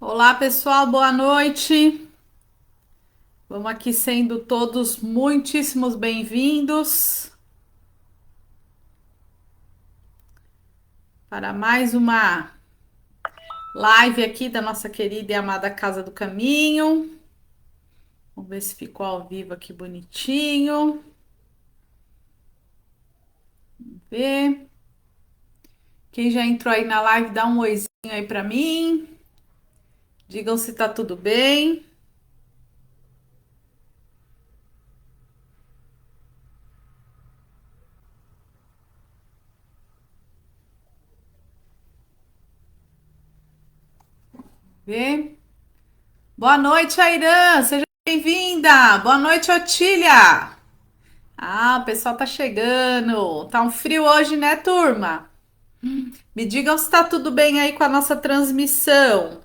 Olá, pessoal, boa noite. Vamos aqui sendo todos muitíssimos bem-vindos para mais uma live aqui da nossa querida e amada Casa do Caminho. Vamos ver se ficou ao vivo aqui bonitinho. Vamos ver. Quem já entrou aí na live, dá um oizinho aí para mim. Digam se tá tudo bem. Vê. Boa noite, Airan. Seja bem-vinda. Boa noite, Otília. Ah, o pessoal tá chegando. Tá um frio hoje, né, turma? Me digam se tá tudo bem aí com a nossa transmissão.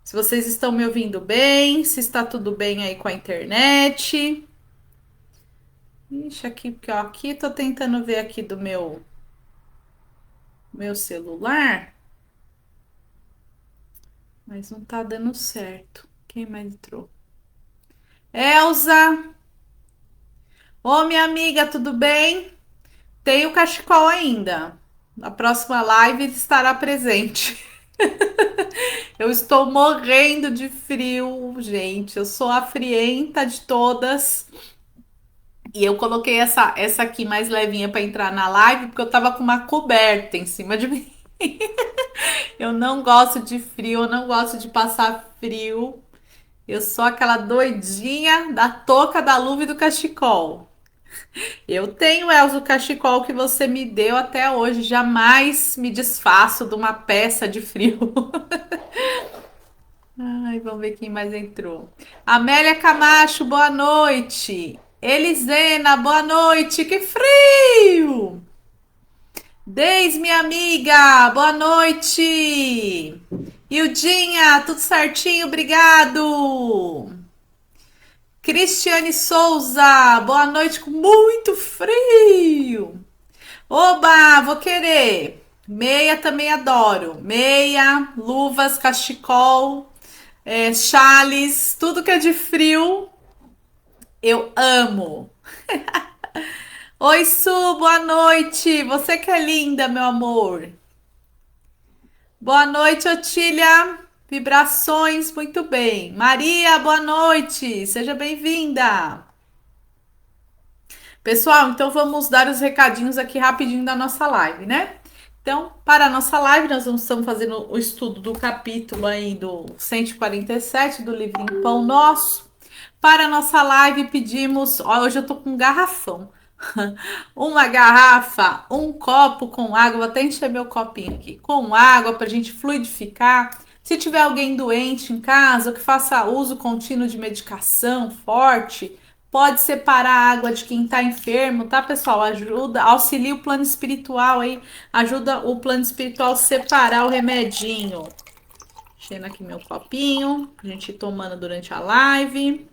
Se vocês estão me ouvindo bem, se está tudo bem aí com a internet. Ixi, aqui, porque ó, aqui tô tentando ver aqui do meu celular, mas não tá dando certo. Quem mais entrou? Elza! Ô, minha amiga, tudo bem? Tem o cachecol ainda. Na próxima live ele estará presente. Eu estou morrendo de frio, gente. Eu sou a frienta de todas. E eu coloquei essa aqui mais levinha para entrar na live, porque eu tava com uma coberta em cima de mim. Eu não gosto de frio, eu não gosto de passar frio. Eu sou aquela doidinha da touca, da luva e do cachecol. Eu tenho, Elza, o cachecol que você me deu até hoje. Jamais me desfaço de uma peça de frio. Ai, vamos ver quem mais entrou. Amélia Camacho, boa noite. Elisena, boa noite. Que frio! Deis, minha amiga, boa noite. Ildinha, tudo certinho? Obrigado. Cristiane Souza, boa noite com muito frio. Oba, vou querer. Meia também adoro. Meia, luvas, cachecol, chales, tudo que é de frio, eu amo. Oi, Su, boa noite. Você que é linda, meu amor. Boa noite, Otília. Vibrações, muito bem. Maria, boa noite. Seja bem-vinda. Pessoal, então vamos dar os recadinhos aqui rapidinho da nossa live, né? Então, para a nossa live, nós estamos fazendo o estudo do capítulo aí do 147 do livrinho Pão Nosso. Para a nossa live, pedimos. Ó, hoje eu tô com um garrafão. Uma garrafa, um copo com água. Vou até encher meu copinho aqui. Com água para a gente fluidificar. Se tiver alguém doente em casa ou que faça uso contínuo de medicação forte, pode separar a água de quem está enfermo, tá, pessoal? Ajuda, auxilia o plano espiritual aí. Ajuda o plano espiritual a separar o remedinho. Enchendo aqui meu copinho, a gente ir tomando durante a live.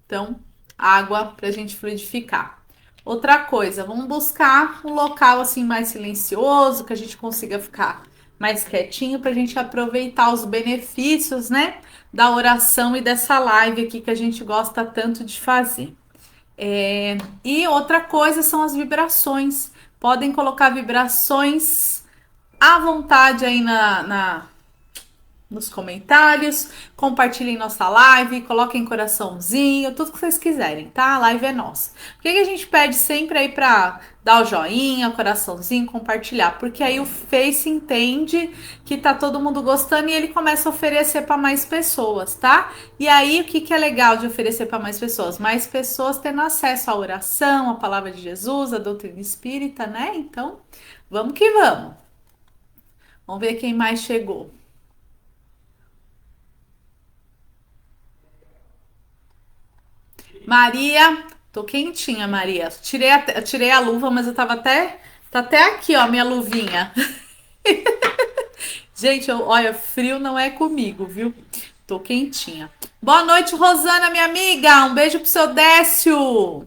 Então, água para a gente fluidificar. Outra coisa, vamos buscar um local assim mais silencioso, que a gente consiga ficar mais quietinho para a gente aproveitar os benefícios, né, da oração e dessa live aqui que a gente gosta tanto de fazer. E outra coisa são as vibrações. Podem colocar vibrações à vontade aí nos comentários, compartilhem nossa live, coloquem coraçãozinho, tudo que vocês quiserem, tá? A live é nossa. Por que a gente pede sempre aí pra dar o joinha, coraçãozinho, compartilhar? Porque aí o Face entende que tá todo mundo gostando e ele começa a oferecer para mais pessoas, tá? E aí o que que é legal de oferecer para mais pessoas? Mais pessoas tendo acesso à oração, à palavra de Jesus, à doutrina espírita, né? Então, vamos que vamos. Vamos ver quem mais chegou. Maria, tô quentinha, Maria. Tirei a luva, mas eu tava até. Tá até aqui, ó, minha luvinha. Gente, olha, frio não é comigo, viu? Tô quentinha. Boa noite, Rosana, minha amiga. Um beijo pro seu Décio.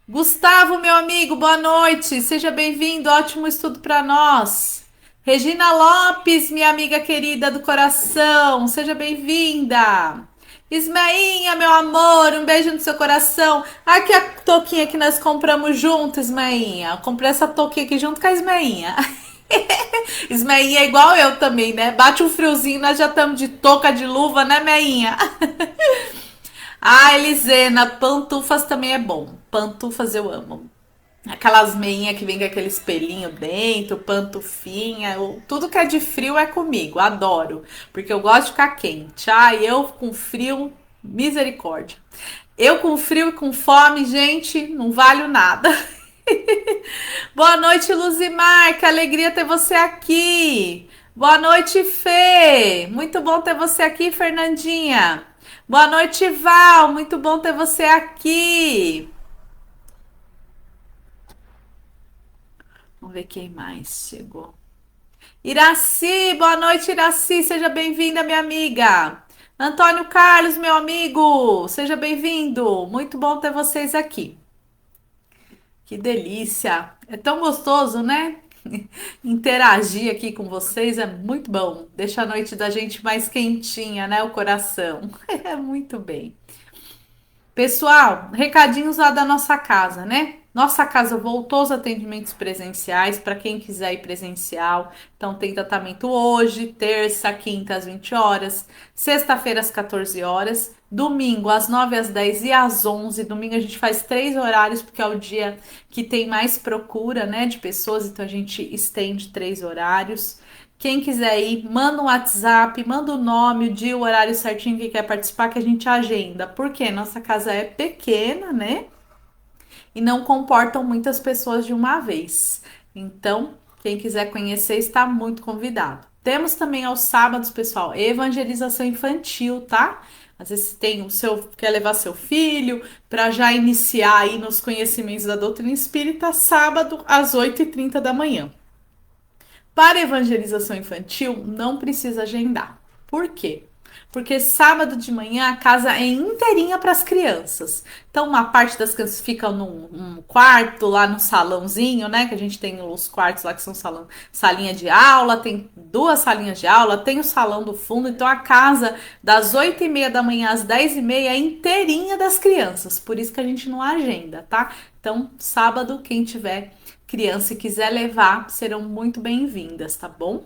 Gustavo, meu amigo, boa noite. Seja bem-vindo. Ótimo estudo para nós. Regina Lopes, minha amiga querida do coração, seja bem-vinda. Ismainha, meu amor, um beijo no seu coração. Aqui a touquinha que nós compramos junto, Ismainha. Eu comprei essa touquinha aqui junto com a Ismainha. Ismainha é igual eu também, né? Bate um friozinho, nós já estamos de touca, de luva, né, Meinha? Ah, Elisena, pantufas também é bom. Pantufas eu amo. Aquelas meinhas que vem com aquele espelhinho dentro, pantufinha, tudo que é de frio é comigo, adoro, porque eu gosto de ficar quente. Ah, eu com frio, misericórdia. Eu com frio e com fome, gente, não valho nada. Boa noite, Luzimar, que alegria ter você aqui. Boa noite, Fê. Muito bom ter você aqui, Fernandinha. Boa noite, Val. Muito bom ter você aqui. Vamos ver quem mais chegou. Iraci, boa noite, Iraci. Seja bem-vinda, minha amiga. Antônio Carlos, meu amigo, seja bem-vindo. Muito bom ter vocês aqui. Que delícia. É tão gostoso, né? Interagir aqui com vocês é muito bom. Deixa a noite da gente mais quentinha, né? O coração. É muito bem. Pessoal, recadinhos lá da nossa casa, né? Nossa casa voltou aos atendimentos presenciais para quem quiser ir presencial. Então tem tratamento hoje, terça, quinta às 20 horas, sexta-feira às 14 horas, domingo às 9 às 10 e às 11. Domingo a gente faz 3 horários porque é o dia que tem mais procura, né, de pessoas, então a gente estende 3 horários. Quem quiser ir, manda um WhatsApp, manda o nome, o dia, o horário certinho que quer participar, que a gente agenda. Porque nossa casa é pequena, né? E não comportam muitas pessoas de uma vez. Então, quem quiser conhecer está muito convidado. Temos também aos sábados, pessoal, evangelização infantil, tá? Às vezes tem o seu quer levar seu filho para já iniciar aí nos conhecimentos da doutrina espírita, sábado às 8h30 da manhã. Para evangelização infantil, não precisa agendar. Por quê? Porque sábado de manhã a casa é inteirinha para as crianças. Então, uma parte das crianças fica num quarto, lá no salãozinho, né? Que a gente tem os quartos lá que são salinha de aula, tem 2 salinhas de aula, tem o salão do fundo. Então, a casa das 8h30 da manhã às 10h30 é inteirinha das crianças. Por isso que a gente não agenda, tá? Então, sábado, quem tiver criança e quiser levar, serão muito bem-vindas, tá bom?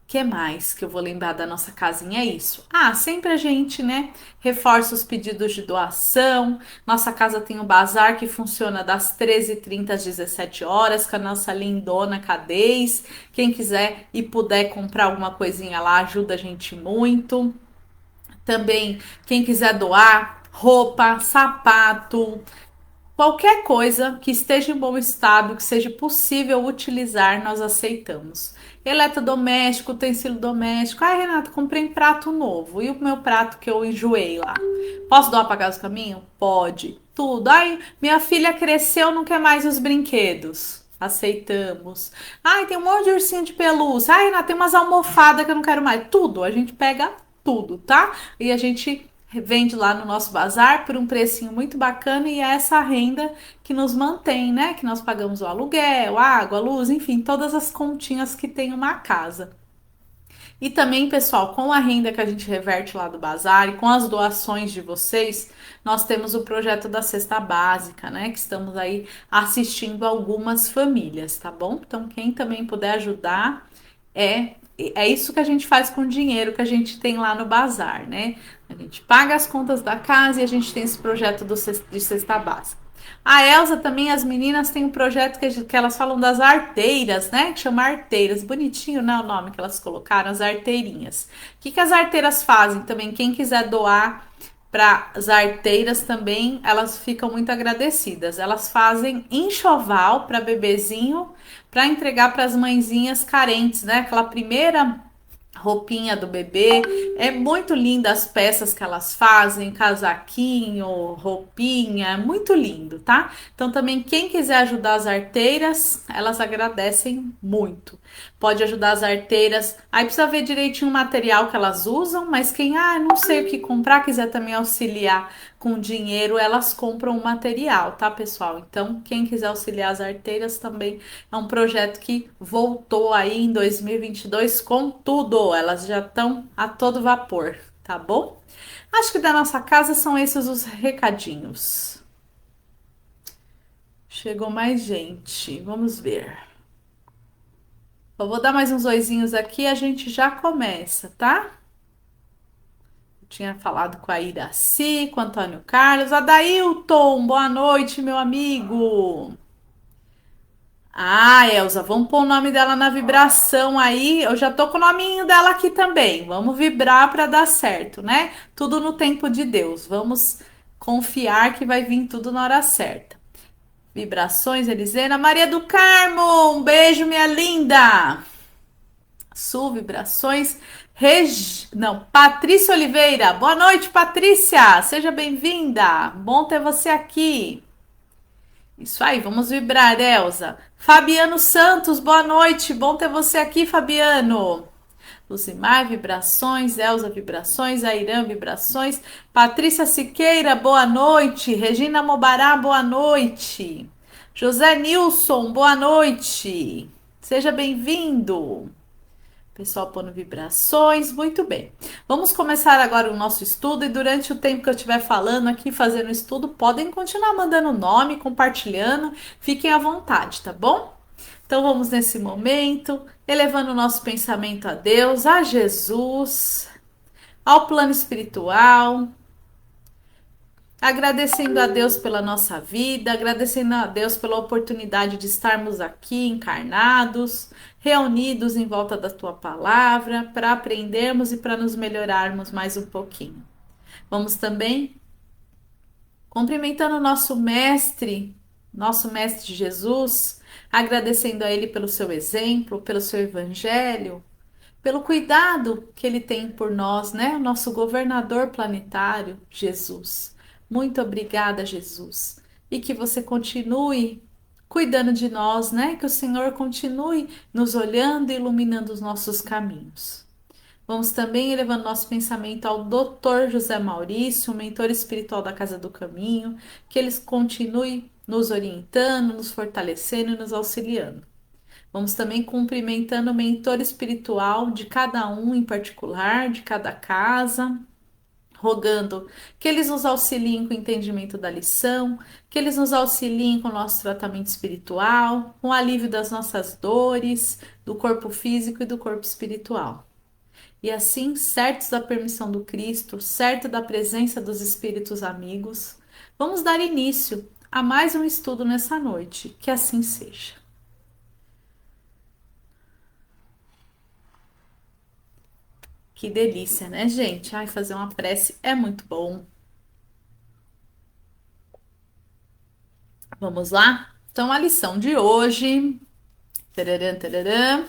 Que mais que eu vou lembrar da nossa casinha é isso. Ah, sempre a gente, né, reforça os pedidos de doação. Nossa casa tem o bazar que funciona das 13h30 às 17 horas, com a nossa lindona Cadez. Quem quiser e puder comprar alguma coisinha lá, ajuda a gente muito. Também, quem quiser doar roupa, sapato, qualquer coisa que esteja em bom estado, que seja possível utilizar, nós aceitamos. Eletrodoméstico, utensílio doméstico. Ai, Renata, comprei um prato novo. E o meu prato que eu enjoei lá? Posso doar para casa do caminho? Pode. Tudo. Ai, minha filha cresceu, não quer mais os brinquedos. Aceitamos. Ai, tem um monte de ursinho de pelúcia. Ai, Renata, tem umas almofadas que eu não quero mais. Tudo. A gente pega tudo, tá? E a gente vende lá no nosso bazar por um precinho muito bacana e é essa renda que nos mantém, né? Que nós pagamos o aluguel, água, luz, enfim, todas as continhas que tem uma casa. E também, pessoal, com a renda que a gente reverte lá do bazar e com as doações de vocês, nós temos o projeto da cesta básica, né? Que estamos aí assistindo algumas famílias, tá bom? Então, quem também puder ajudar, é isso que a gente faz com o dinheiro que a gente tem lá no bazar, né? A gente paga as contas da casa e a gente tem esse projeto de cesta básica. A Elsa também, as meninas têm um projeto que elas falam das arteiras, né? Que chama arteiras. Bonitinho, né? O nome que elas colocaram, as arteirinhas. O que, que as arteiras fazem também? Quem quiser doar para as arteiras também, elas ficam muito agradecidas. Elas fazem enxoval para bebezinho, para entregar para as mãezinhas carentes, né? Aquela primeira roupinha do bebê. É muito linda as peças que elas fazem, casaquinho, roupinha, é muito lindo, tá? Então também quem quiser ajudar as arteiras, elas agradecem muito. Pode ajudar as arteiras. Aí precisa ver direitinho o material que elas usam, mas quem não sei o que comprar, quiser também auxiliar com dinheiro, elas compram o material, tá, pessoal? Então, quem quiser auxiliar as arteiras também é um projeto que voltou aí em 2022 com tudo. Elas já estão a todo vapor, tá bom? Acho que da nossa casa são esses os recadinhos. Chegou mais gente. Vamos ver. Eu vou dar mais uns oizinhos aqui e a gente já começa, tá? Eu tinha falado com a Iraci, com o Antônio Carlos. Adailton, boa noite, meu amigo. Ah, Elza, vamos pôr o nome dela na vibração aí. Eu já tô com o nominho dela aqui também. Vamos vibrar para dar certo, né? Tudo no tempo de Deus. Vamos confiar que vai vir tudo na hora certa. Vibrações, Elisena. Maria do Carmo, um beijo, minha linda. Sul, vibrações. Não, Patrícia Oliveira. Boa noite, Patrícia. Seja bem-vinda. Bom ter você aqui. Isso aí, vamos vibrar, Elza. Fabiano Santos, boa noite. Bom ter você aqui, Fabiano. Luzimar, vibrações. Elza, vibrações. Airã, vibrações. Patrícia Siqueira, boa noite. Regina Mobará, boa noite. José Nilson, boa noite. Seja bem-vindo. Pessoal pondo vibrações, muito bem. Vamos começar agora o nosso estudo e durante o tempo que eu estiver falando aqui, fazendo o estudo, podem continuar mandando nome, compartilhando, fiquem à vontade, tá bom? Então vamos nesse momento, elevando o nosso pensamento a Deus, a Jesus, ao plano espiritual, agradecendo a Deus pela nossa vida, agradecendo a Deus pela oportunidade de estarmos aqui encarnados, reunidos em volta da tua palavra, para aprendermos e para nos melhorarmos mais um pouquinho. Vamos também cumprimentando o nosso mestre Jesus, agradecendo a ele pelo seu exemplo, pelo seu evangelho, pelo cuidado que ele tem por nós, né? O nosso governador planetário, Jesus. Muito obrigada, Jesus. E que você continue cuidando de nós, né? Que o Senhor continue nos olhando e iluminando os nossos caminhos. Vamos também elevando nosso pensamento ao Dr. José Maurício, mentor espiritual da Casa do Caminho, que eles continue nos orientando, nos fortalecendo e nos auxiliando. Vamos também cumprimentando o mentor espiritual de cada um em particular, de cada casa, rogando que eles nos auxiliem com o entendimento da lição, que eles nos auxiliem com o nosso tratamento espiritual, com o alívio das nossas dores, do corpo físico e do corpo espiritual. E assim, certos da permissão do Cristo, certo da presença dos espíritos amigos, vamos dar início a mais um estudo nessa noite. Que assim seja. Que delícia, né, gente? Ai, fazer uma prece é muito bom. Vamos lá? Então, a lição de hoje tararã, tararã,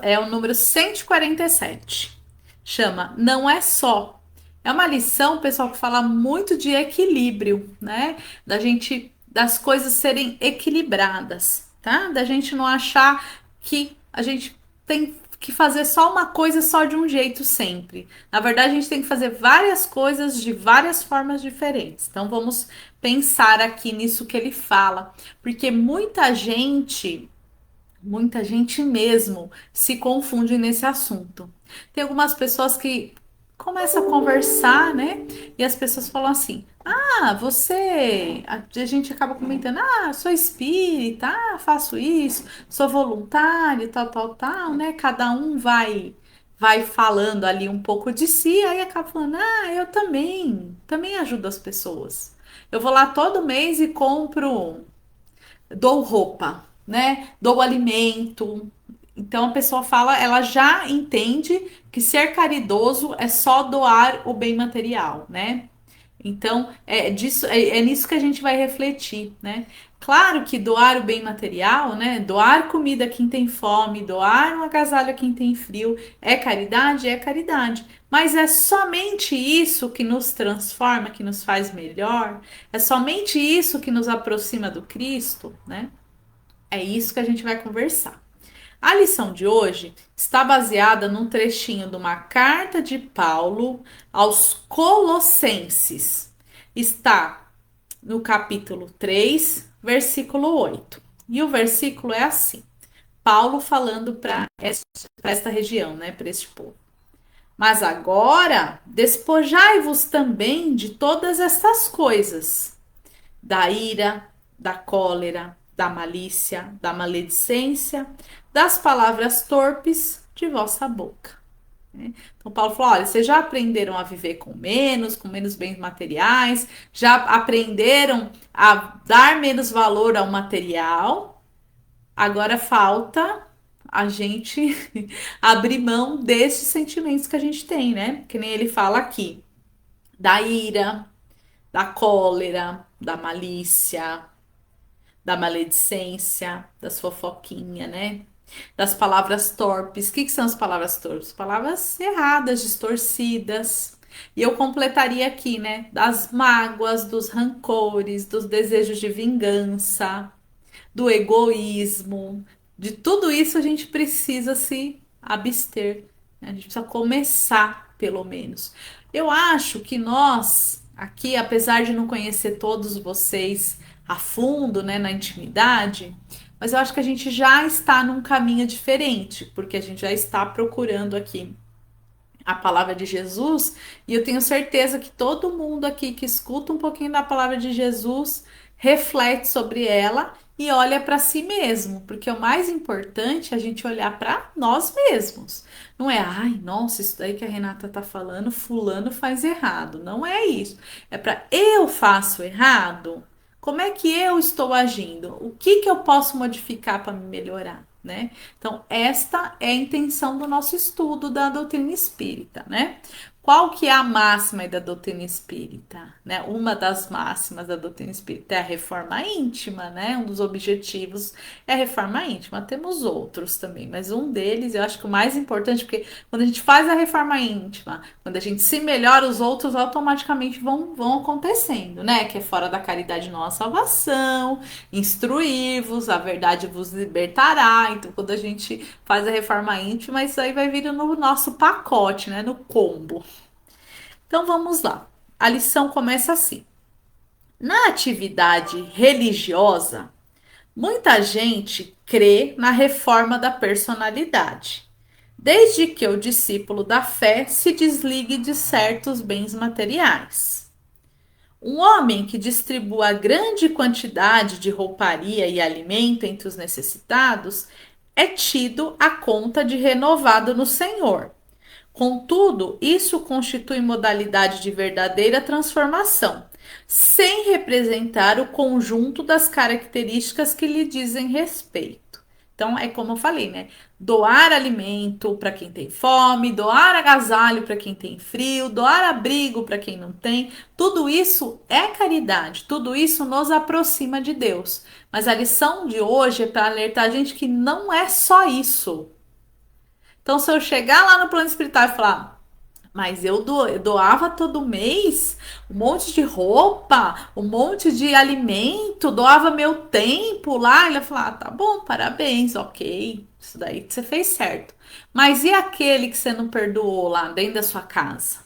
é o número 147. Chama Não é Só. É uma lição, pessoal, que fala muito de equilíbrio, né? Da gente, das coisas serem equilibradas, tá? Da gente não achar que a gente tem que fazer só uma coisa só de um jeito sempre. Na verdade, a gente tem que fazer várias coisas de várias formas diferentes. Então, vamos pensar aqui nisso que ele fala, porque muita gente mesmo se confunde nesse assunto. Tem algumas pessoas que começam a conversar, né? E as pessoas falam assim: Ah, você. A gente acaba comentando: Ah, sou espírita, faço isso, sou voluntário, tal, tal, tal, né? Cada um vai falando ali um pouco de si, aí acaba falando: Ah, eu também ajudo as pessoas. Eu vou lá todo mês e compro, dou roupa, né? Dou alimento. Então a pessoa fala, ela já entende que ser caridoso é só doar o bem material, né? Então é nisso que a gente vai refletir, né? Claro que doar o bem material, né? Doar comida a quem tem fome, doar um agasalho a quem tem frio, é caridade? É caridade. Mas é somente isso que nos transforma, que nos faz melhor? É somente isso que nos aproxima do Cristo, né? É isso que a gente vai conversar. A lição de hoje está baseada num trechinho de uma carta de Paulo aos Colossenses. Está no capítulo 3, versículo 8. E o versículo é assim: Paulo falando para esta região, né, para este povo. Mas agora, despojai-vos também de todas estas coisas: da ira, da cólera, da malícia, da maledicência, das palavras torpes de vossa boca. Então, Paulo falou: olha, vocês já aprenderam a viver com menos bens materiais, já aprenderam a dar menos valor ao material, agora falta a gente abrir mão desses sentimentos que a gente tem, né? Que nem ele fala aqui: da ira, da cólera, da malícia, da maledicência, das fofoquinhas, né? Das palavras torpes. O que são as palavras torpes? Palavras erradas, distorcidas. E eu completaria aqui, né? Das mágoas, dos rancores, dos desejos de vingança, do egoísmo. De tudo isso a gente precisa se abster, né? A gente precisa começar, pelo menos. Eu acho que nós, aqui, apesar de não conhecer todos vocês a fundo, né, na intimidade, mas eu acho que a gente já está num caminho diferente, porque a gente já está procurando aqui a palavra de Jesus, e eu tenho certeza que todo mundo aqui que escuta um pouquinho da palavra de Jesus reflete sobre ela e olha para si mesmo, porque o mais importante é a gente olhar para nós mesmos. Não é, ai, nossa, isso daí que a Renata tá falando, fulano faz errado. Não é isso. É para eu faço errado. Como é que eu estou agindo? O que que eu posso modificar para me melhorar, né? Então, esta é a intenção do nosso estudo da doutrina espírita, né? Qual que é a máxima da doutrina espírita, né? Uma das máximas da doutrina espírita é a reforma íntima, né? Um dos objetivos é a reforma íntima. Temos outros também, mas um deles, eu acho que o mais importante, porque quando a gente faz a reforma íntima, quando a gente se melhora, os outros automaticamente vão acontecendo, né? Que é fora da caridade não há salvação, instruir-vos, a verdade vos libertará. Então, quando a gente faz a reforma íntima, isso aí vai vir no nosso pacote, né? No combo. Então, vamos lá. A lição começa assim: na atividade religiosa, muita gente crê na reforma da personalidade, desde que o discípulo da fé se desligue de certos bens materiais. Um homem que distribua grande quantidade de rouparia e alimento entre os necessitados é tido à conta de renovado no Senhor. Contudo, isso constitui modalidade de verdadeira transformação, sem representar o conjunto das características que lhe dizem respeito. Então, é como eu falei, né? Doar alimento para quem tem fome, doar agasalho para quem tem frio, doar abrigo para quem não tem, tudo isso é caridade, tudo isso nos aproxima de Deus. Mas a lição de hoje é para alertar a gente que não é só isso. Então, se eu chegar lá no plano espiritual e falar, mas eu doava todo mês um monte de roupa, um monte de alimento, doava meu tempo lá, ele vai falar, ah, tá bom, parabéns, ok, isso daí você fez certo. Mas e aquele que você não perdoou lá dentro da sua casa?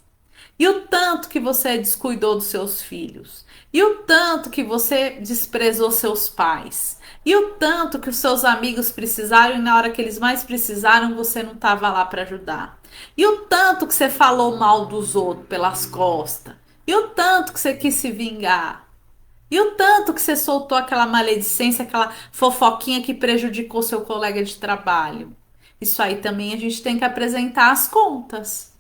E o tanto que você descuidou dos seus filhos? E o tanto que você desprezou seus pais? E o tanto que os seus amigos precisaram e na hora que eles mais precisaram você não estava lá para ajudar? E o tanto que você falou mal dos outros pelas costas? E o tanto que você quis se vingar? E o tanto que você soltou aquela maledicência, aquela fofoquinha que prejudicou seu colega de trabalho? Isso aí também a gente tem que apresentar as contas.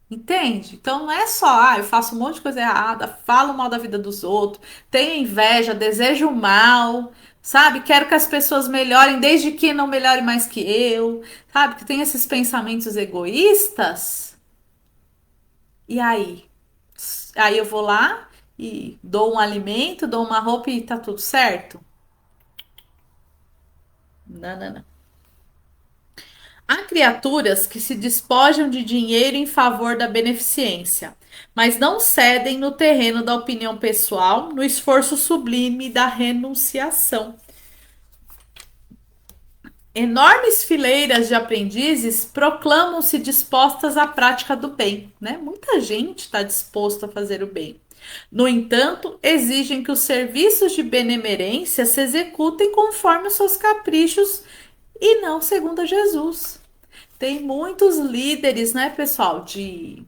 Entende? Então não é só, eu faço um monte de coisa errada, falo mal da vida dos outros, tenho inveja, desejo mal, sabe? Quero que as pessoas melhorem desde que não melhore mais que eu, sabe? Que tem esses pensamentos egoístas. E aí? Aí eu vou lá e dou um alimento, dou uma roupa e tá tudo certo? Não, não, não. Há criaturas que se despojam de dinheiro em favor da beneficência, mas não cedem no terreno da opinião pessoal, no esforço sublime da renunciação. Enormes fileiras de aprendizes proclamam-se dispostas à prática do bem, né? Muita gente está disposta a fazer o bem. No entanto, exigem que os serviços de benemerência se executem conforme os seus caprichos e não segundo a Jesus. Tem muitos líderes, né, pessoal, de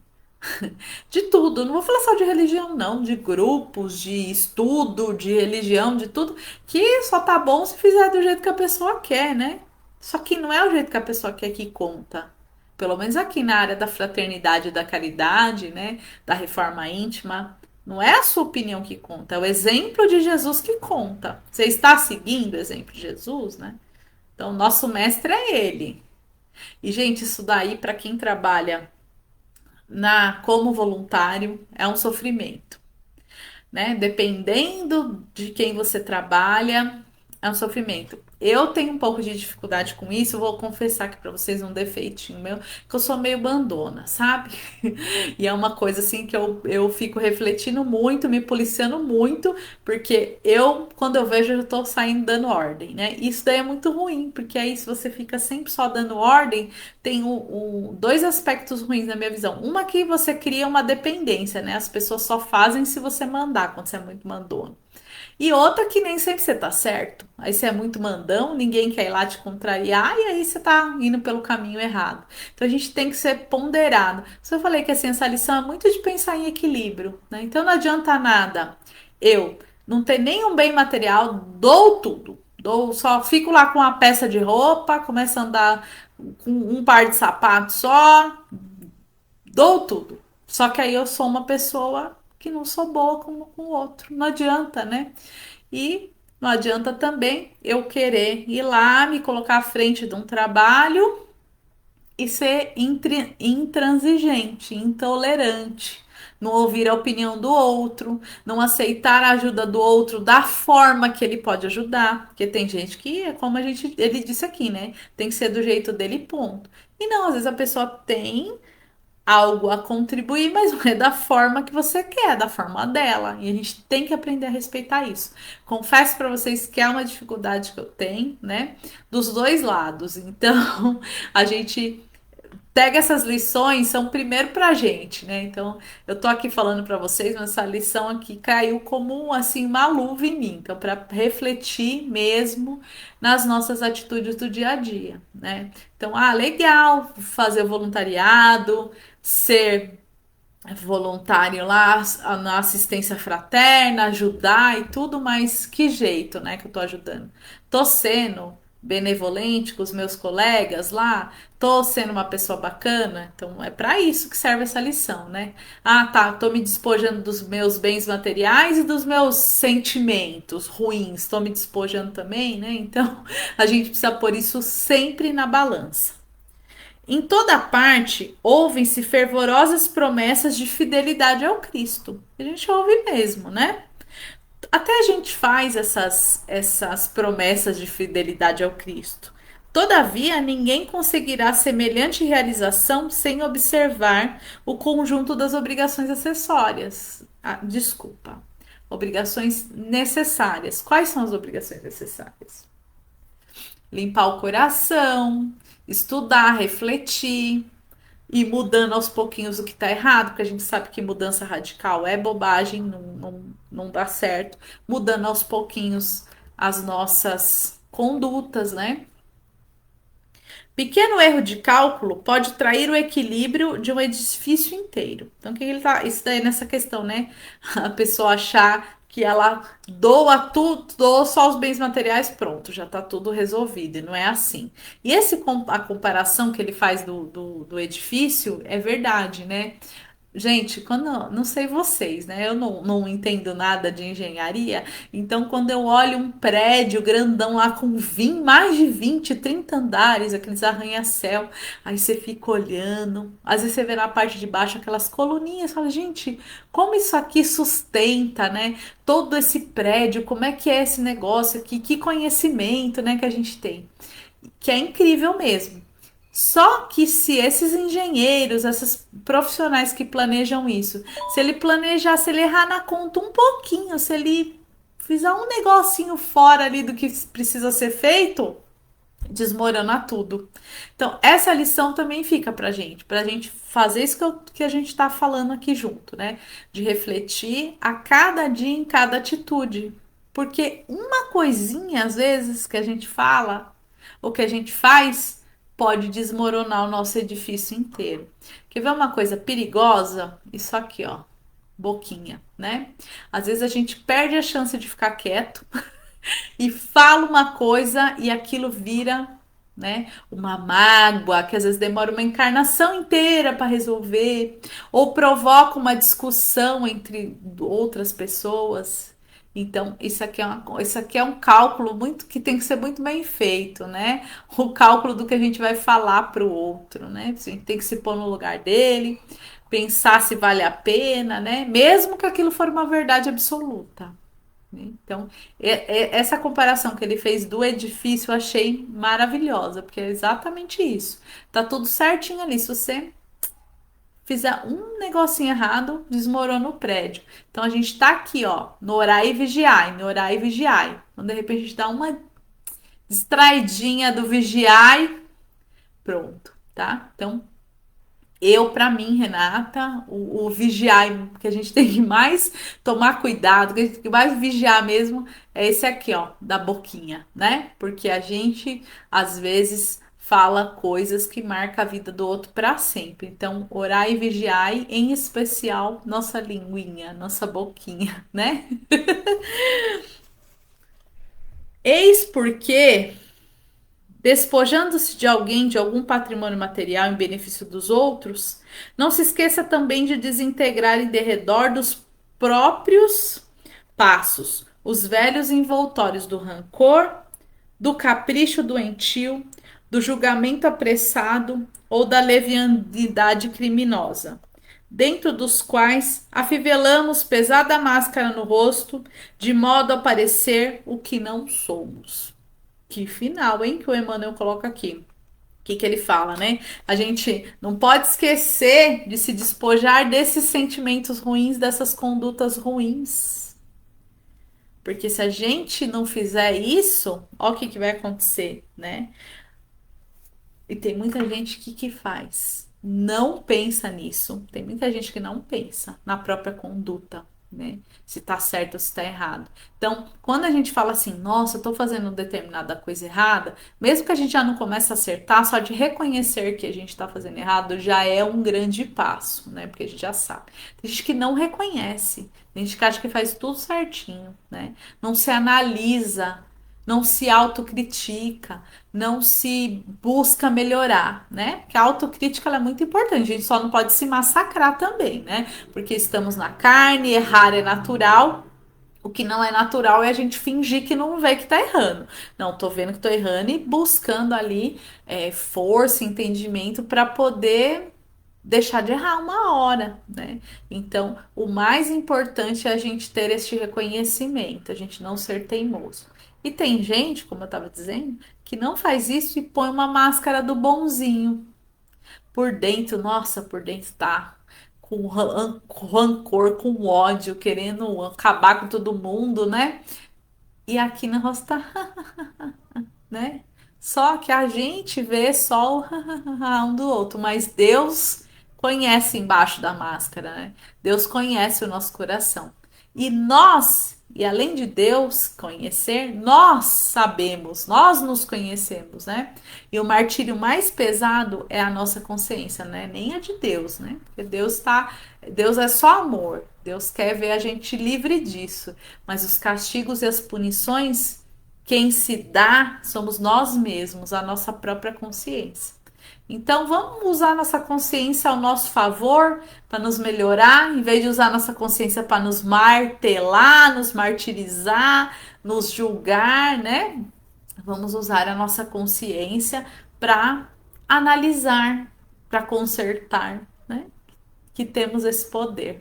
tudo. Não vou falar só de religião, não, de grupos, de estudo, de religião, de tudo, que só tá bom se fizer do jeito que a pessoa quer, né? Só que não é o jeito que a pessoa quer que conta. Pelo menos aqui na área da fraternidade e da caridade, né, da reforma íntima, não é a sua opinião que conta, é o exemplo de Jesus que conta. Você está seguindo o exemplo de Jesus, né? Então, nosso mestre é ele. E, gente, isso daí, para quem trabalha como voluntário, é um sofrimento, né? Dependendo de quem você trabalha, é um sofrimento. Eu tenho um pouco de dificuldade com isso, eu vou confessar aqui para vocês um defeitinho meu, que eu sou meio bandona, sabe? E é uma coisa assim que eu fico refletindo muito, me policiando muito, porque quando eu vejo, eu tô saindo dando ordem, né? Isso daí é muito ruim, porque aí se você fica sempre só dando ordem, tem dois aspectos ruins na minha visão. Uma que você cria uma dependência, né? As pessoas só fazem se você mandar, quando você é muito mandona. E outra que nem sempre você tá certo. Aí você é muito mandão, ninguém quer ir lá te contrariar, e aí você tá indo pelo caminho errado. Então a gente tem que ser ponderado. Só eu falei que assim, essa lição é muito de pensar em equilíbrio, né? Então não adianta nada eu não ter nenhum bem material, dou tudo. Só fico lá com uma peça de roupa, começo a andar com um par de sapatos só, dou tudo. Só que aí eu sou uma pessoa que não sou boa com o outro. Não adianta, né? E não adianta também eu querer ir lá, me colocar à frente de um trabalho e ser intransigente, intolerante. Não ouvir a opinião do outro, não aceitar a ajuda do outro da forma que ele pode ajudar. Porque tem gente que, é como ele disse aqui, né? Tem que ser do jeito dele, ponto. E não, às vezes a pessoa tem algo a contribuir, mas não é da forma que você quer, é da forma dela. E a gente tem que aprender a respeitar isso. Confesso para vocês que é uma dificuldade que eu tenho, né? Dos dois lados. Então, a gente pega essas lições, são primeiro pra gente, né? Então, eu tô aqui falando para vocês, mas essa lição aqui caiu como assim uma luva em mim. Então, para refletir mesmo nas nossas atitudes do dia a dia, né? Então, legal fazer voluntariado, ser voluntário lá na assistência fraterna, ajudar e tudo, mas que jeito, né, que eu tô ajudando? Tô sendo benevolente com os meus colegas lá, tô sendo uma pessoa bacana, então é para isso que serve essa lição, né? Ah, tá, tô me despojando dos meus bens materiais e dos meus sentimentos ruins, tô me despojando também, né? Então a gente precisa pôr isso sempre na balança. Em toda parte, ouvem-se fervorosas promessas de fidelidade ao Cristo. A gente ouve mesmo, né? Até a gente faz essas promessas de fidelidade ao Cristo. Todavia, ninguém conseguirá semelhante realização sem observar o conjunto das obrigações acessórias. Desculpa. Obrigações necessárias. Quais são as obrigações necessárias? Limpar o coração, estudar, refletir, e mudando aos pouquinhos o que está errado, porque a gente sabe que mudança radical é bobagem, não dá certo. Mudando aos pouquinhos as nossas condutas, né? Pequeno erro de cálculo pode trair o equilíbrio de um edifício inteiro. Então, o que ele tá. Isso daí nessa questão, né? A pessoa achar que ela doa tudo, doa só os bens materiais, pronto, já tá tudo resolvido. E não é assim. A comparação que ele faz do edifício é verdade, né? Gente, quando, não sei vocês, né? Eu não entendo nada de engenharia, então quando eu olho um prédio grandão lá com mais de 20, 30 andares, aqueles arranha-céu, aí você fica olhando, às vezes você vê na parte de baixo aquelas coluninhas, fala, gente, como isso aqui sustenta, né? Todo esse prédio, como é que é esse negócio aqui? Que conhecimento, né, que a gente tem, que é incrível mesmo. Só que se esses engenheiros, esses profissionais que planejam isso, se ele planejar, se ele errar na conta um pouquinho, se ele fizer um negocinho fora ali do que precisa ser feito, desmorona tudo. Então, essa lição também fica pra gente fazer isso que a gente tá falando aqui junto, né? De refletir a cada dia em cada atitude. Porque uma coisinha, às vezes, que a gente fala ou que a gente faz pode desmoronar o nosso edifício inteiro. Quer ver uma coisa perigosa? Isso aqui, ó, boquinha, né? Às vezes a gente perde a chance de ficar quieto e fala uma coisa e aquilo vira, né, uma mágoa que às vezes demora uma encarnação inteira para resolver ou provoca uma discussão entre outras pessoas. Então, isso aqui é um cálculo muito que tem que ser muito bem feito, né? O cálculo do que a gente vai falar para o outro, né? A gente tem que se pôr no lugar dele, pensar se vale a pena, né? Mesmo que aquilo for uma verdade absoluta. Então, essa comparação que ele fez do edifício eu achei maravilhosa, porque é exatamente isso. Tá tudo certinho ali. Se você fizer um negocinho errado, desmorona o prédio. Então, a gente tá aqui, ó, no orar e vigiar, no orar e vigiar. Então, de repente, a gente dá uma distraidinha do vigiar, pronto, tá? Então, para mim, Renata, o vigiar que a gente tem que mais tomar cuidado, que a gente tem que mais vigiar mesmo, é esse aqui, ó, da boquinha, né? Porque a gente, às vezes, fala coisas que marcam a vida do outro para sempre. Então, orar e vigiar, em especial, nossa linguinha, nossa boquinha, né? Eis porque despojando-se de alguém de algum patrimônio material em benefício dos outros, não se esqueça também de desintegrar em derredor dos próprios passos os velhos envoltórios do rancor, do capricho doentio, do julgamento apressado ou da leviandade criminosa, dentro dos quais afivelamos pesada máscara no rosto, de modo a parecer o que não somos. Que final, hein, que o Emmanuel coloca aqui. O que ele fala, né? A gente não pode esquecer de se despojar desses sentimentos ruins, dessas condutas ruins. Porque se a gente não fizer isso, ó o que vai acontecer, né? E tem muita gente que faz. Não pensa nisso. Tem muita gente que não pensa na própria conduta, né? Se tá certo ou se tá errado. Então, quando a gente fala assim, nossa, eu tô fazendo determinada coisa errada, mesmo que a gente já não comece a acertar, só de reconhecer que a gente tá fazendo errado já é um grande passo, né? Porque a gente já sabe. Tem gente que não reconhece, tem gente que acha que faz tudo certinho, né? Não se analisa, não se autocritica, não se busca melhorar, né? Que a autocrítica é muito importante, a gente só não pode se massacrar também, né? Porque estamos na carne, errar é natural. O que não é natural é a gente fingir que não vê que tá errando. Não, tô vendo que tô errando e buscando ali força, entendimento para poder deixar de errar uma hora, né? Então, o mais importante é a gente ter este reconhecimento, a gente não ser teimoso. E tem gente, como eu estava dizendo, que não faz isso e põe uma máscara do bonzinho. Por dentro, nossa, por dentro tá com rancor, com ódio, querendo acabar com todo mundo, né? E aqui no rosto tá, né? Só que a gente vê só o um do outro, mas Deus conhece embaixo da máscara, né? Deus conhece o nosso coração. E nós, e além de Deus conhecer, nós sabemos, nós nos conhecemos, né? E o martírio mais pesado é a nossa consciência, né? Nem a de Deus, né? Porque Deus é só amor. Deus quer ver a gente livre disso, mas os castigos e as punições quem se dá somos nós mesmos, a nossa própria consciência. Então, vamos usar nossa consciência ao nosso favor para nos melhorar, em vez de usar nossa consciência para nos martelar, nos martirizar, nos julgar, né? Vamos usar a nossa consciência para analisar, para consertar, né? Que temos esse poder.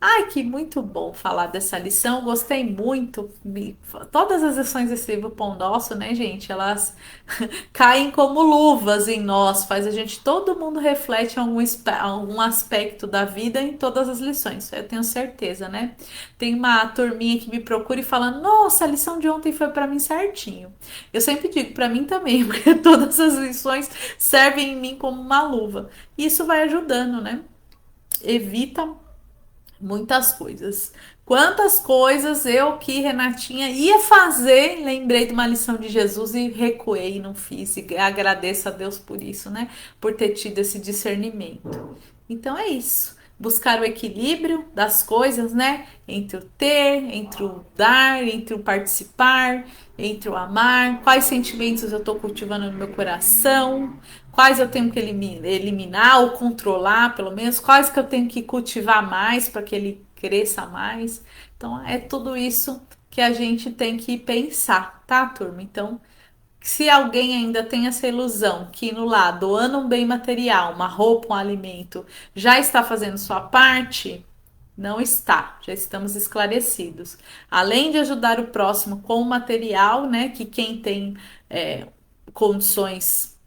Ai, que muito bom falar dessa lição. Gostei muito. Todas as lições desse livro Pão Nosso, né, gente? Elas caem como luvas em nós. Faz a gente, todo mundo reflete algum aspecto da vida em todas as lições. Eu tenho certeza, né? Tem uma turminha que me procura e fala: Nossa, a lição de ontem foi para mim certinho. Eu sempre digo para mim também, porque todas as lições servem em mim como uma luva. E isso vai ajudando, né? Evita muitas coisas. Quantas coisas eu que Renatinha ia fazer, lembrei de uma lição de Jesus e recuei, e não fiz. E agradeço a Deus por isso, né? Por ter tido esse discernimento. Então é isso. Buscar o equilíbrio das coisas, né? Entre o ter, entre o dar, entre o participar, entre o amar. Quais sentimentos eu estou cultivando no meu coração? Quais eu tenho que eliminar ou controlar, pelo menos? Quais que eu tenho que cultivar mais para que ele cresça mais? Então, é tudo isso que a gente tem que pensar, tá, turma? Então, se alguém ainda tem essa ilusão que no lá, doando um bem material, uma roupa, um alimento, já está fazendo sua parte, não está, já estamos esclarecidos. Além de ajudar o próximo com o material, né, que quem tem condições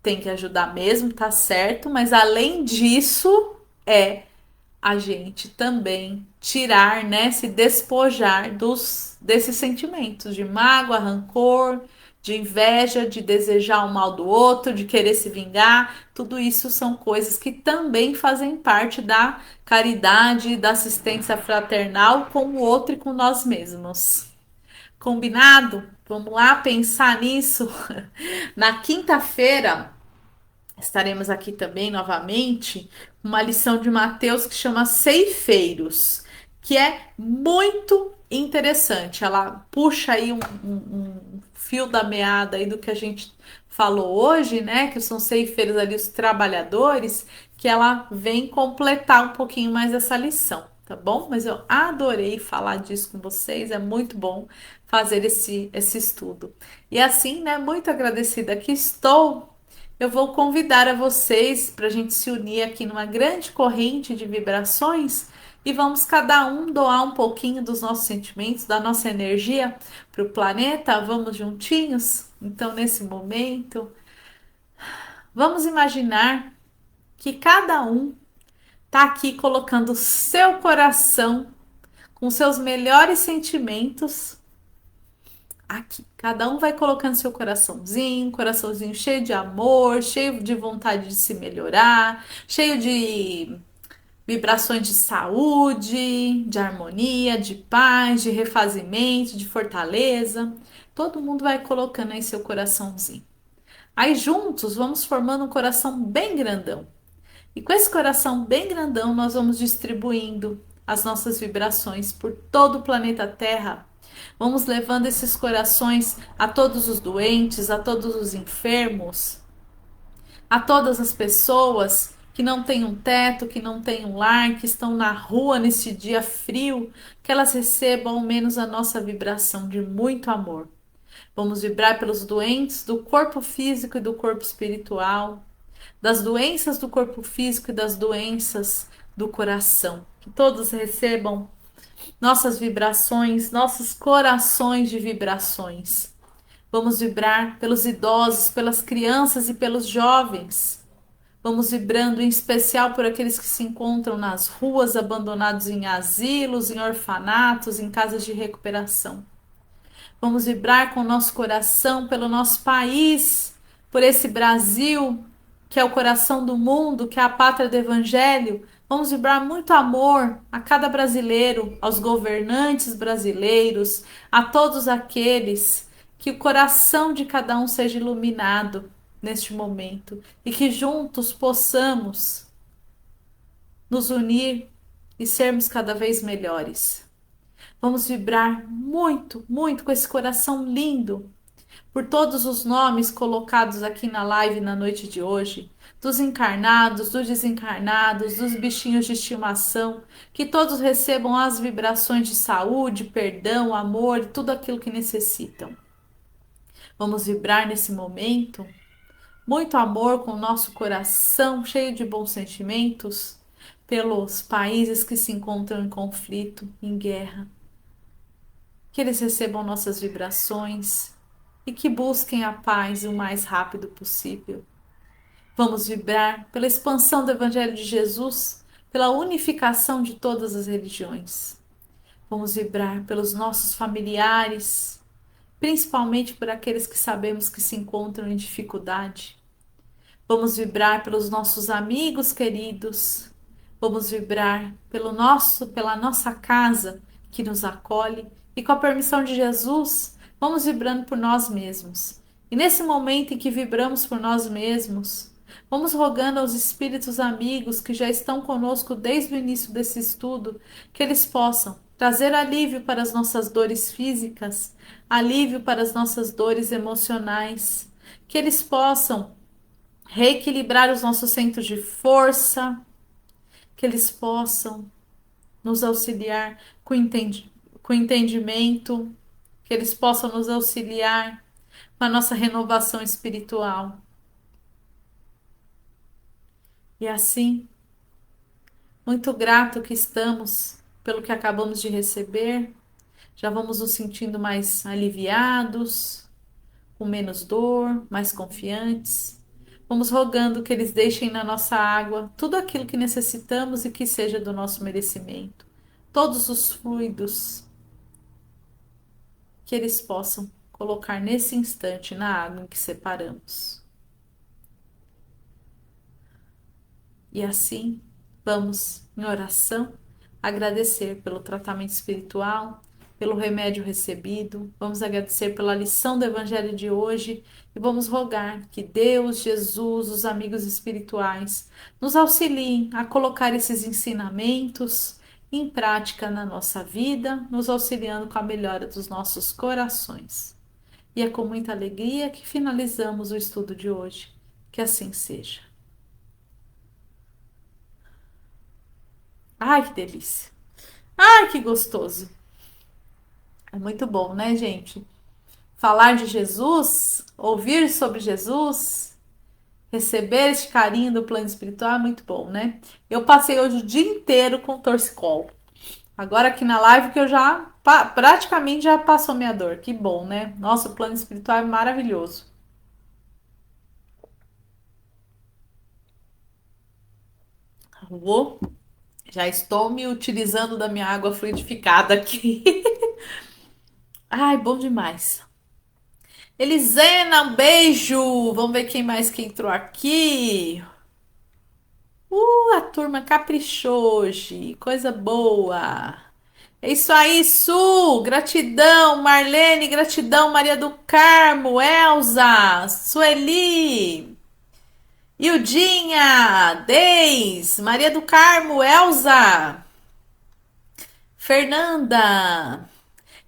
tem que ajudar mesmo, tá certo, mas além disso, é a gente também tirar, né, se despojar desses sentimentos de mágoa, rancor, de inveja, de desejar o mal do outro, de querer se vingar. Tudo isso são coisas que também fazem parte da caridade, da assistência fraternal com o outro e com nós mesmos. Combinado? Vamos lá pensar nisso. Na quinta-feira estaremos aqui também novamente, uma lição de Mateus que chama Ceifeiros, que é muito interessante. Ela puxa aí um fio da meada aí do que a gente falou hoje, né? Que são ceifeiros ali, os trabalhadores, que ela vem completar um pouquinho mais essa lição, tá bom? Mas eu adorei falar disso com vocês, é muito bom fazer esse estudo. E assim, né? Muito agradecida que estou, eu vou convidar a vocês para a gente se unir aqui numa grande corrente de vibrações e vamos cada um doar um pouquinho dos nossos sentimentos, da nossa energia para o planeta. Vamos juntinhos? Então, nesse momento, vamos imaginar que cada um está aqui colocando seu coração com seus melhores sentimentos aqui. Cada um vai colocando seu coraçãozinho cheio de amor, cheio de vontade de se melhorar, cheio de vibrações de saúde, de harmonia, de paz, de refazimento, de fortaleza. Todo mundo vai colocando aí seu coraçãozinho. Aí juntos vamos formando um coração bem grandão. E com esse coração bem grandão, nós vamos distribuindo as nossas vibrações por todo o planeta Terra. Vamos levando esses corações a todos os doentes, a todos os enfermos, a todas as pessoas que não têm um teto, que não têm um lar, que estão na rua nesse dia frio, que elas recebam ao menos a nossa vibração de muito amor. Vamos vibrar pelos doentes do corpo físico e do corpo espiritual, das doenças do corpo físico e das doenças do coração. Que todos recebam nossas vibrações, nossos corações de vibrações. Vamos vibrar pelos idosos, pelas crianças e pelos jovens. Vamos vibrando em especial por aqueles que se encontram nas ruas, abandonados em asilos, em orfanatos, em casas de recuperação. Vamos vibrar com o nosso coração pelo nosso país, por esse Brasil, que é o coração do mundo, que é a pátria do Evangelho. Vamos vibrar muito amor a cada brasileiro, aos governantes brasileiros, a todos aqueles, que o coração de cada um seja iluminado neste momento e que juntos possamos nos unir e sermos cada vez melhores. Vamos vibrar muito, muito com esse coração lindo por todos os nomes colocados aqui na live na noite de hoje, dos encarnados, dos desencarnados, dos bichinhos de estimação, que todos recebam as vibrações de saúde, perdão, amor, tudo aquilo que necessitam. Vamos vibrar nesse momento muito amor com o nosso coração cheio de bons sentimentos pelos países que se encontram em conflito, em guerra. Que eles recebam nossas vibrações e que busquem a paz o mais rápido possível. Vamos vibrar pela expansão do Evangelho de Jesus, pela unificação de todas as religiões. Vamos vibrar pelos nossos familiares, principalmente por aqueles que sabemos que se encontram em dificuldade. Vamos vibrar pelos nossos amigos queridos. Vamos vibrar pela nossa casa que nos acolhe e com a permissão de Jesus, vamos vibrando por nós mesmos. E nesse momento em que vibramos por nós mesmos, vamos rogando aos espíritos amigos que já estão conosco desde o início desse estudo, que eles possam trazer alívio para as nossas dores físicas, alívio para as nossas dores emocionais, que eles possam reequilibrar os nossos centros de força, que eles possam nos auxiliar com entendimento, que eles possam nos auxiliar com a nossa renovação espiritual. E assim, muito grato que estamos pelo que acabamos de receber, já vamos nos sentindo mais aliviados, com menos dor, mais confiantes. Vamos rogando que eles deixem na nossa água tudo aquilo que necessitamos e que seja do nosso merecimento. Todos os fluidos que eles possam colocar nesse instante na água em que separamos. E assim, vamos em oração agradecer pelo tratamento espiritual, pelo remédio recebido, vamos agradecer pela lição do Evangelho de hoje e vamos rogar que Deus, Jesus, os amigos espirituais nos auxiliem a colocar esses ensinamentos em prática na nossa vida, nos auxiliando com a melhora dos nossos corações. E é com muita alegria que finalizamos o estudo de hoje. Que assim seja. Ai, que delícia! Ai, que gostoso! É muito bom, né, gente? Falar de Jesus, ouvir sobre Jesus, receber este carinho do plano espiritual é muito bom, né? Eu passei hoje o dia inteiro com torcicolo. Agora aqui na live que eu já praticamente já passou minha dor. Que bom, né? Nossa, o plano espiritual é maravilhoso. Vou, já estou me utilizando da minha água fluidificada aqui. Ai, bom demais. Elisena, um beijo. Vamos ver quem mais que entrou aqui. A turma caprichou hoje. Coisa boa. É isso aí, Su. Gratidão, Marlene. Gratidão, Maria do Carmo, Elza, Sueli, Ildinha, Deis, Maria do Carmo, Elza, Fernanda.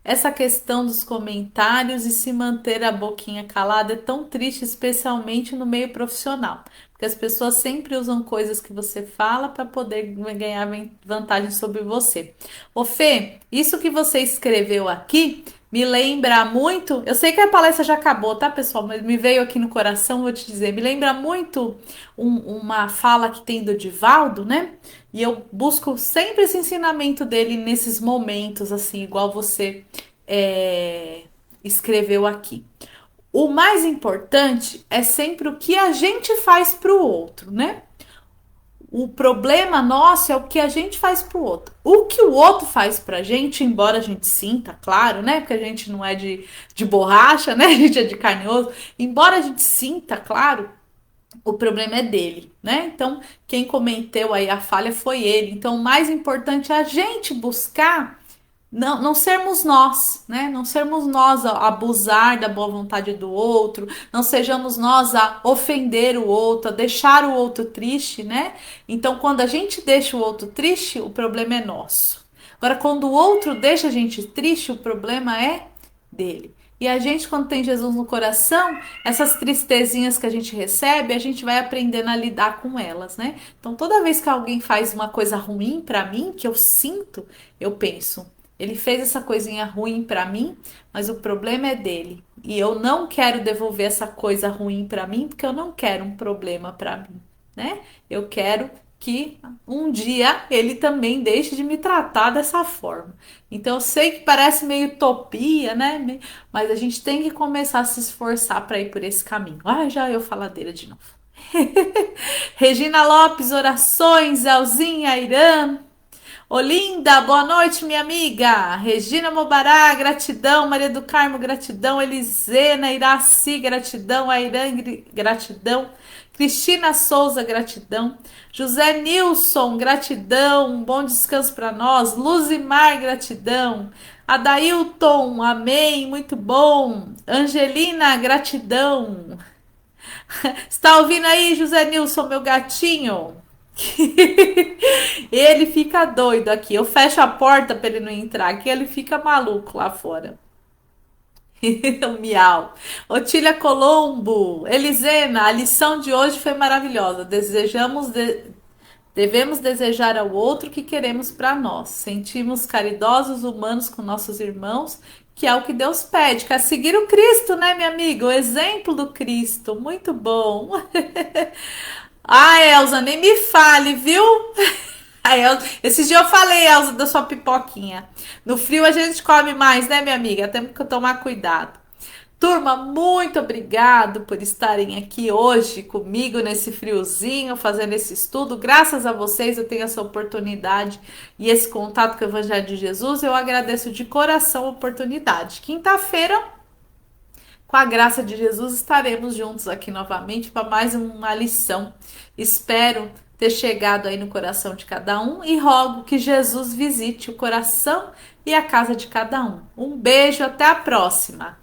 Essa questão dos comentários e se manter a boquinha calada é tão triste, especialmente no meio profissional, porque as pessoas sempre usam coisas que você fala para poder ganhar vantagem sobre você. Ô Fê, isso que você escreveu aqui me lembra muito. Eu sei que a palestra já acabou, tá, pessoal? Mas me veio aqui no coração, vou te dizer. Me lembra muito uma fala que tem do Divaldo, né? E eu busco sempre esse ensinamento dele nesses momentos, assim, igual você escreveu aqui. O mais importante é sempre o que a gente faz para o outro, né? O problema nosso é o que a gente faz pro outro. O que o outro faz pra gente, embora a gente sinta, claro, né? Porque a gente não é de borracha, né? A gente é de carne e osso. Embora a gente sinta, claro, o problema é dele, né? Então, quem cometeu aí a falha foi ele. Então, o mais importante é a gente buscar não sermos nós, né? Não sermos nós a abusar da boa vontade do outro, não sejamos nós a ofender o outro, a deixar o outro triste, né? Então, quando a gente deixa o outro triste, o problema é nosso. Agora, quando o outro deixa a gente triste, o problema é dele. E a gente, quando tem Jesus no coração, essas tristezinhas que a gente recebe, a gente vai aprendendo a lidar com elas, né? Então, toda vez que alguém faz uma coisa ruim pra mim, que eu sinto, eu penso, ele fez essa coisinha ruim pra mim, mas o problema é dele. E eu não quero devolver essa coisa ruim pra mim, porque eu não quero um problema pra mim, né? Eu quero que um dia ele também deixe de me tratar dessa forma. Então eu sei que parece meio utopia, né? Mas a gente tem que começar a se esforçar para ir por esse caminho. Ah, já eu faladeira de novo. Regina Lopes, orações, Elzinha, Irã. Olinda, boa noite, minha amiga. Regina Mobará, gratidão. Maria do Carmo, gratidão. Elisena, Iraci, gratidão. Airã, gratidão. Cristina Souza, gratidão. José Nilson, gratidão. Um bom descanso para nós. Luzimar, gratidão. Adailton, amém, muito bom. Angelina, gratidão. Está ouvindo aí, José Nilson, meu gatinho? Ele fica doido aqui. Eu fecho a porta para ele não entrar aqui, ele fica maluco lá fora. Miau. Otília Colombo, Elisena, a lição de hoje foi maravilhosa. Devemos desejar ao outro o que queremos para nós. Sentimos caridosos, humanos com nossos irmãos, que é o que Deus pede, que é seguir o Cristo, né, minha amiga? O exemplo do Cristo. Muito bom. Ah, Elza, nem me fale, viu? Esses dias eu falei, Elza, da sua pipoquinha. No frio a gente come mais, né, minha amiga? Temos que tomar cuidado. Turma, muito obrigado por estarem aqui hoje comigo nesse friozinho, fazendo esse estudo. Graças a vocês eu tenho essa oportunidade e esse contato com o Evangelho de Jesus. Eu agradeço de coração a oportunidade. Quinta-feira, com a graça de Jesus, estaremos juntos aqui novamente para mais uma lição. Espero ter chegado aí no coração de cada um e rogo que Jesus visite o coração e a casa de cada um. Um beijo, até a próxima!